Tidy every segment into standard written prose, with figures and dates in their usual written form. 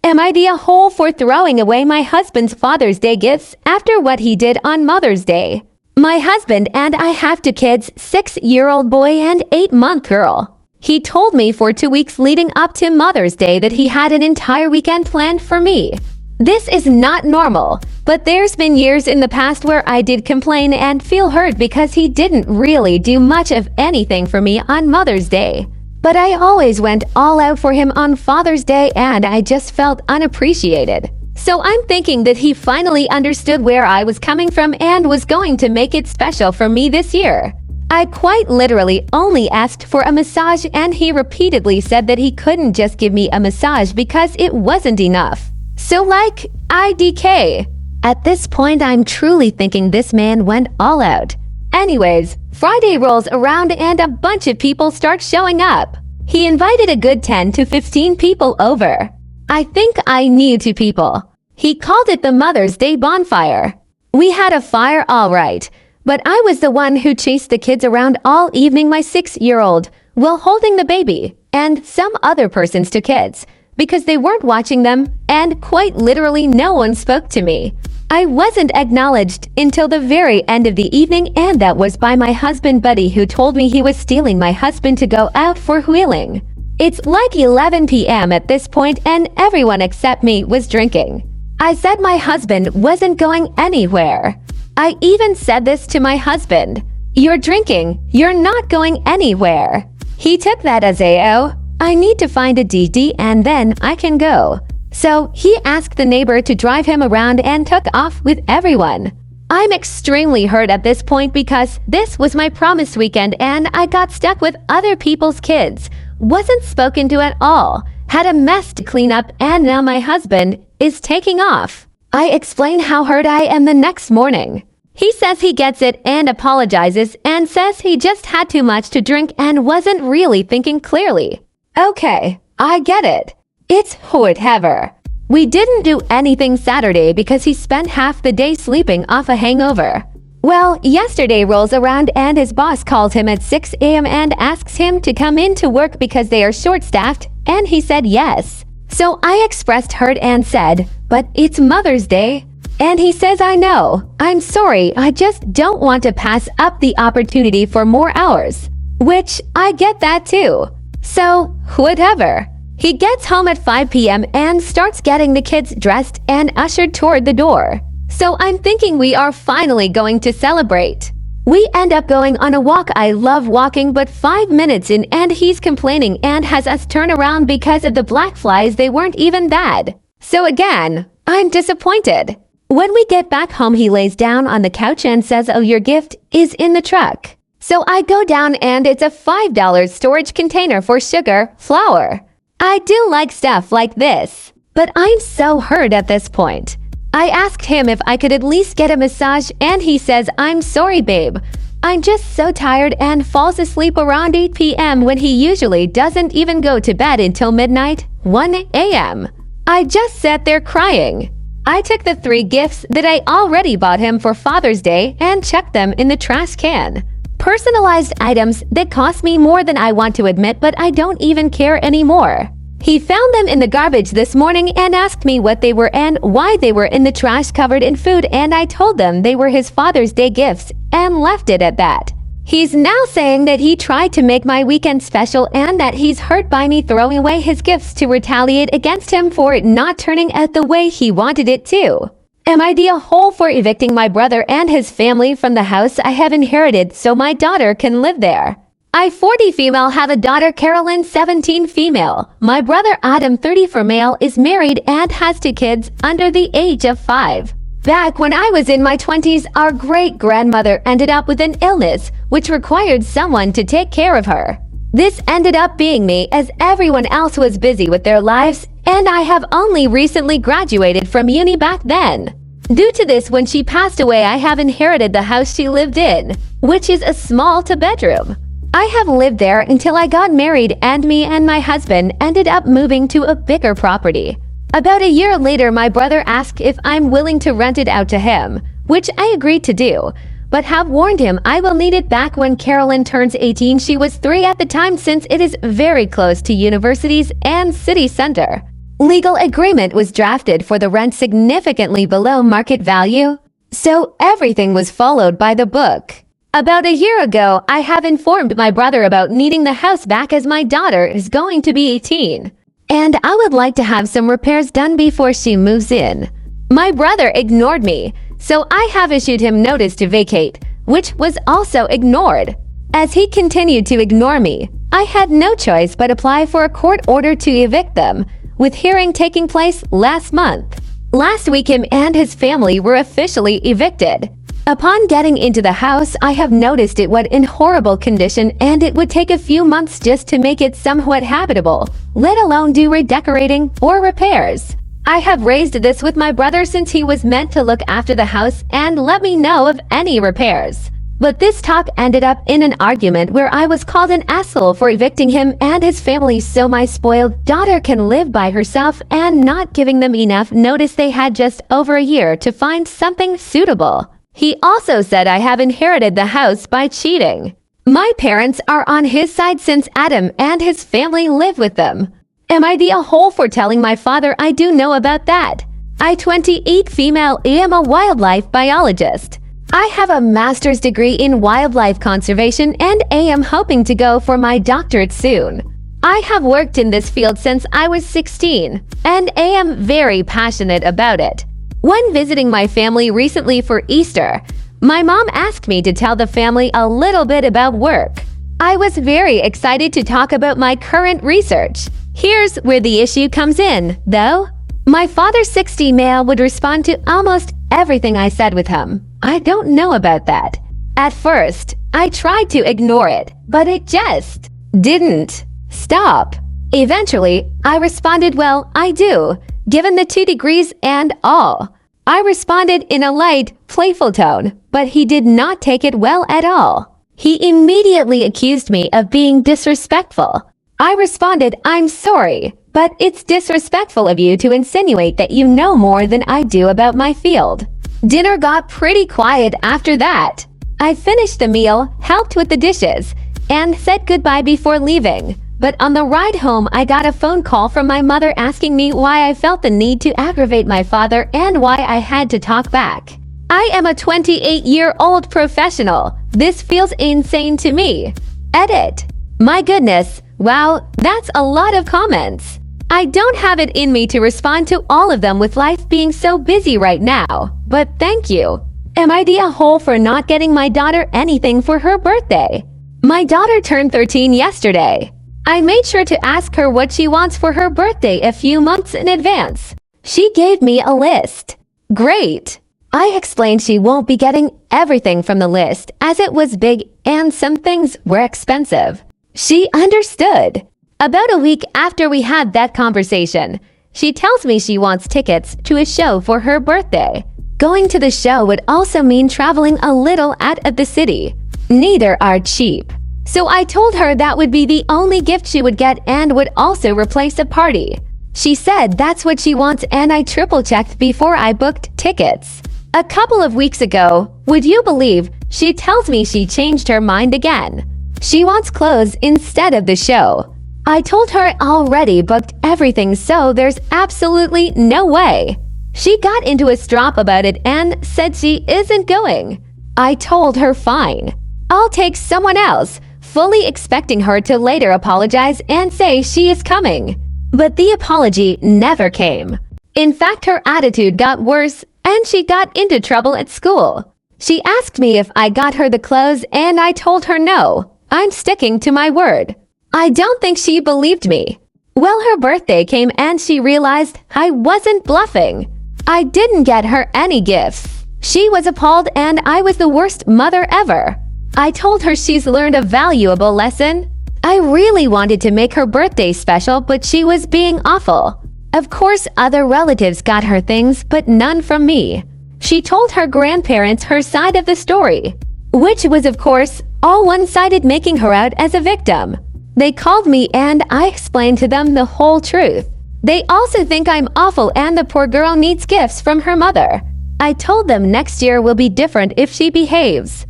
Am I the a-hole for throwing away my husband's Father's Day gifts after what he did on Mother's Day? My husband and I have two kids, 6-year-old boy and 8-month girl. He told me for 2 weeks leading up to Mother's Day that he had an entire weekend planned for me. This is not normal, but there's been years in the past where I did complain and feel hurt because he didn't really do much of anything for me on Mother's Day. But I always went all out for him on Father's Day and I just felt unappreciated. So I'm thinking that he finally understood where I was coming from and was going to make it special for me this year. I quite literally only asked for a massage and he repeatedly said that he couldn't just give me a massage because it wasn't enough. So like, IDK. At this point, I'm truly thinking this man went all out. Anyways, Friday rolls around and a bunch of people start showing up. He invited a good 10 to 15 people over. I think I knew 2 people. He called it the Mother's Day bonfire. We had a fire all right, but I was the one who chased the kids around all evening, my 6-year-old, while holding the baby, and some other persons to kids, because they weren't watching them, and quite literally no one spoke to me. I wasn't acknowledged until the very end of the evening, and that was by my husband buddy who told me he was stealing my husband to go out for wheeling. It's like 11 p.m. at this point and everyone except me was drinking. I said my husband wasn't going anywhere. I even said this to my husband. You're drinking, you're not going anywhere. He took that as I need to find a DD and then I can go. So he asked the neighbor to drive him around and took off with everyone. I'm extremely hurt at this point because this was my promised weekend and I got stuck with other people's kids, wasn't spoken to at all, had a mess to clean up, and now my husband is taking off. I explain how hurt I am the next morning. He says he gets it and apologizes and says he just had too much to drink and wasn't really thinking clearly. Okay, I get it. It's whatever. We didn't do anything Saturday because he spent half the day sleeping off a hangover. Well, yesterday rolls around and his boss calls him at 6 a.m. and asks him to come in to work because they are short-staffed, and he said yes. So I expressed hurt and said, but it's Mother's Day. And he says, I know. I'm sorry, I just don't want to pass up the opportunity for more hours. Which, I get that too. So, whatever. He gets home at 5 p.m. and starts getting the kids dressed and ushered toward the door. So I'm thinking we are finally going to celebrate. We end up going on a walk. I love walking, but 5 minutes in and he's complaining and has us turn around because of the black flies. They weren't even bad. So again, I'm disappointed. When we get back home, he lays down on the couch and says, oh, your gift is in the truck. So I go down and it's a $5 storage container for sugar, flour. I do like stuff like this, but I'm so hurt at this point. I asked him if I could at least get a massage and he says, I'm sorry, babe. I'm just so tired, and falls asleep around 8 p.m. when he usually doesn't even go to bed until midnight, 1 a.m. I just sat there crying. I took the 3 gifts that I already bought him for Father's Day and chucked them in the trash can. Personalized items that cost me more than I want to admit, but I don't even care anymore. He found them in the garbage this morning and asked me what they were and why they were in the trash covered in food, and I told them they were his Father's Day gifts and left it at that. He's now saying that he tried to make my weekend special and that he's hurt by me throwing away his gifts to retaliate against him for it not turning out the way he wanted it to. Am I the a-hole for evicting my brother and his family from the house I have inherited so my daughter can live there? I, 40 female, have a daughter, Carolyn, 17 female. My brother Adam, 34 male, is married and has 2 kids under the age of 5. Back when I was in my 20s, our great-grandmother ended up with an illness which required someone to take care of her. This ended up being me, as everyone else was busy with their lives, and I have only recently graduated from uni back then. Due to this, when she passed away, I have inherited the house she lived in, which is a small 2-bedroom. I have lived there until I got married, and me and my husband ended up moving to a bigger property. About a year later, my brother asked if I'm willing to rent it out to him, which I agreed to do, but have warned him I will need it back when Carolyn turns 18. She was 3 at the time, since it is very close to universities and city center. Legal agreement was drafted for the rent significantly below market value, so everything was followed by the book. About a year ago, I have informed my brother about needing the house back as my daughter is going to be 18, and I would like to have some repairs done before she moves in. My brother ignored me, so I have issued him notice to vacate, which was also ignored. As he continued to ignore me, I had no choice but apply for a court order to evict them, with hearing taking place last month. Last week, him and his family were officially evicted. Upon getting into the house, I have noticed it was in horrible condition and it would take a few months just to make it somewhat habitable, let alone do redecorating or repairs. I have raised this with my brother since he was meant to look after the house and let me know of any repairs. But this talk ended up in an argument where I was called an asshole for evicting him and his family so my spoiled daughter can live by herself and not giving them enough notice they had just over a year to find something suitable. He also said I have inherited the house by cheating. My parents are on his side since Adam and his family live with them. Am I the a-hole for telling my father I do know about that? I, 28 female, am a wildlife biologist. I have a master's degree in wildlife conservation and am hoping to go for my doctorate soon. I have worked in this field since I was 16 and am very passionate about it. When visiting my family recently for Easter, my mom asked me to tell the family a little bit about work. I was very excited to talk about my current research. Here's where the issue comes in, though. My father's 60 male would respond to almost everything I said with him. I don't know about that. At first, I tried to ignore it, but it just didn't stop. Eventually, I responded, well, I do, given the 2 degrees and all. I responded in a light, playful tone, but he did not take it well at all. He immediately accused me of being disrespectful. I responded, I'm sorry, but it's disrespectful of you to insinuate that you know more than I do about my field. Dinner got pretty quiet after that. I finished the meal, helped with the dishes, and said goodbye before leaving. But on the ride home, I got a phone call from my mother asking me why I felt the need to aggravate my father and why I had to talk back. I am a 28-year-old professional. This feels insane to me. Edit. My goodness. Wow, that's a lot of comments. I don't have it in me to respond to all of them with life being so busy right now, but thank you. Am I the a-hole for not getting my daughter anything for her birthday? My daughter turned 13 yesterday. I made sure to ask her what she wants for her birthday a few months in advance. She gave me a list. Great. I explained she won't be getting everything from the list as it was big and some things were expensive. She understood. About a week after we had that conversation, she tells me she wants tickets to a show for her birthday. Going to the show would also mean traveling a little out of the city. Neither are cheap. So I told her that would be the only gift she would get and would also replace a party. She said that's what she wants and I triple-checked before I booked tickets. A couple of weeks ago, would you believe, she tells me she changed her mind again. She wants clothes instead of the show. I told her I already booked everything, so there's absolutely no way. She got into a strop about it and said she isn't going. I told her fine. I'll take someone else, fully expecting her to later apologize and say she is coming. But the apology never came. In fact, her attitude got worse and she got into trouble at school. She asked me if I got her the clothes and I told her no. I'm sticking to my word. I don't think she believed me. Well, her birthday came and she realized I wasn't bluffing. I didn't get her any gifts. She was appalled and I was the worst mother ever. I told her she's learned a valuable lesson. I really wanted to make her birthday special, but she was being awful. Of course, other relatives got her things, but none from me. She told her grandparents her side of the story, which was, of course, all one-sided, making her out as a victim. They called me and I explained to them the whole truth. They also think I'm awful and the poor girl needs gifts from her mother. I told them next year will be different if she behaves.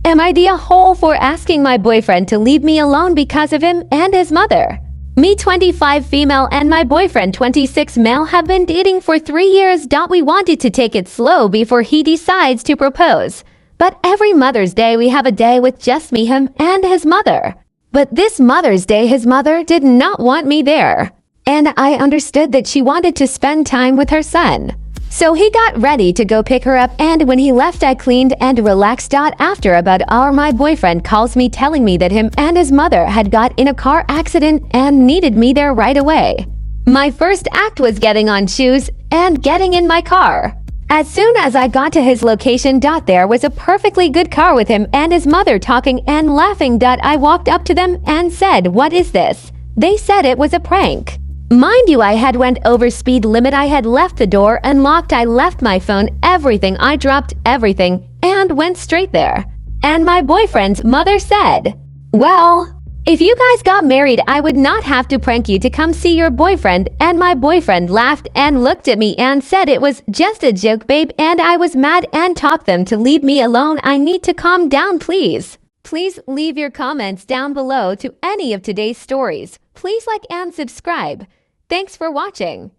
Am I the a-hole for asking my boyfriend to leave me alone because of him and his mother? Me 25 female and my boyfriend 26 male have been dating for 3 years. We wanted to take it slow before he decides to propose. But every Mother's Day we have a day with just me, him, and his mother. But this Mother's Day his mother did not want me there. And I understood that she wanted to spend time with her son. So he got ready to go pick her up, and when he left I cleaned and relaxed. After about an hour my boyfriend calls me telling me that him and his mother had got in a car accident and needed me there right away. My first act was getting on shoes and getting in my car. As soon as I got to his location, there was a perfectly good car with him and his mother talking and laughing. I walked up to them and said, "What is this?" They said it was a prank. Mind you, I had went over speed limit. I had left the door unlocked. I left my phone, everything. I dropped everything and went straight there. And my boyfriend's mother said, "Well, if you guys got married, I would not have to prank you to come see your boyfriend." And my boyfriend laughed and looked at me and said it was just a joke, babe. And I was mad and told them to leave me alone. I need to calm down, please. Please leave your comments down below to any of today's stories. Please like and subscribe. Thanks for watching.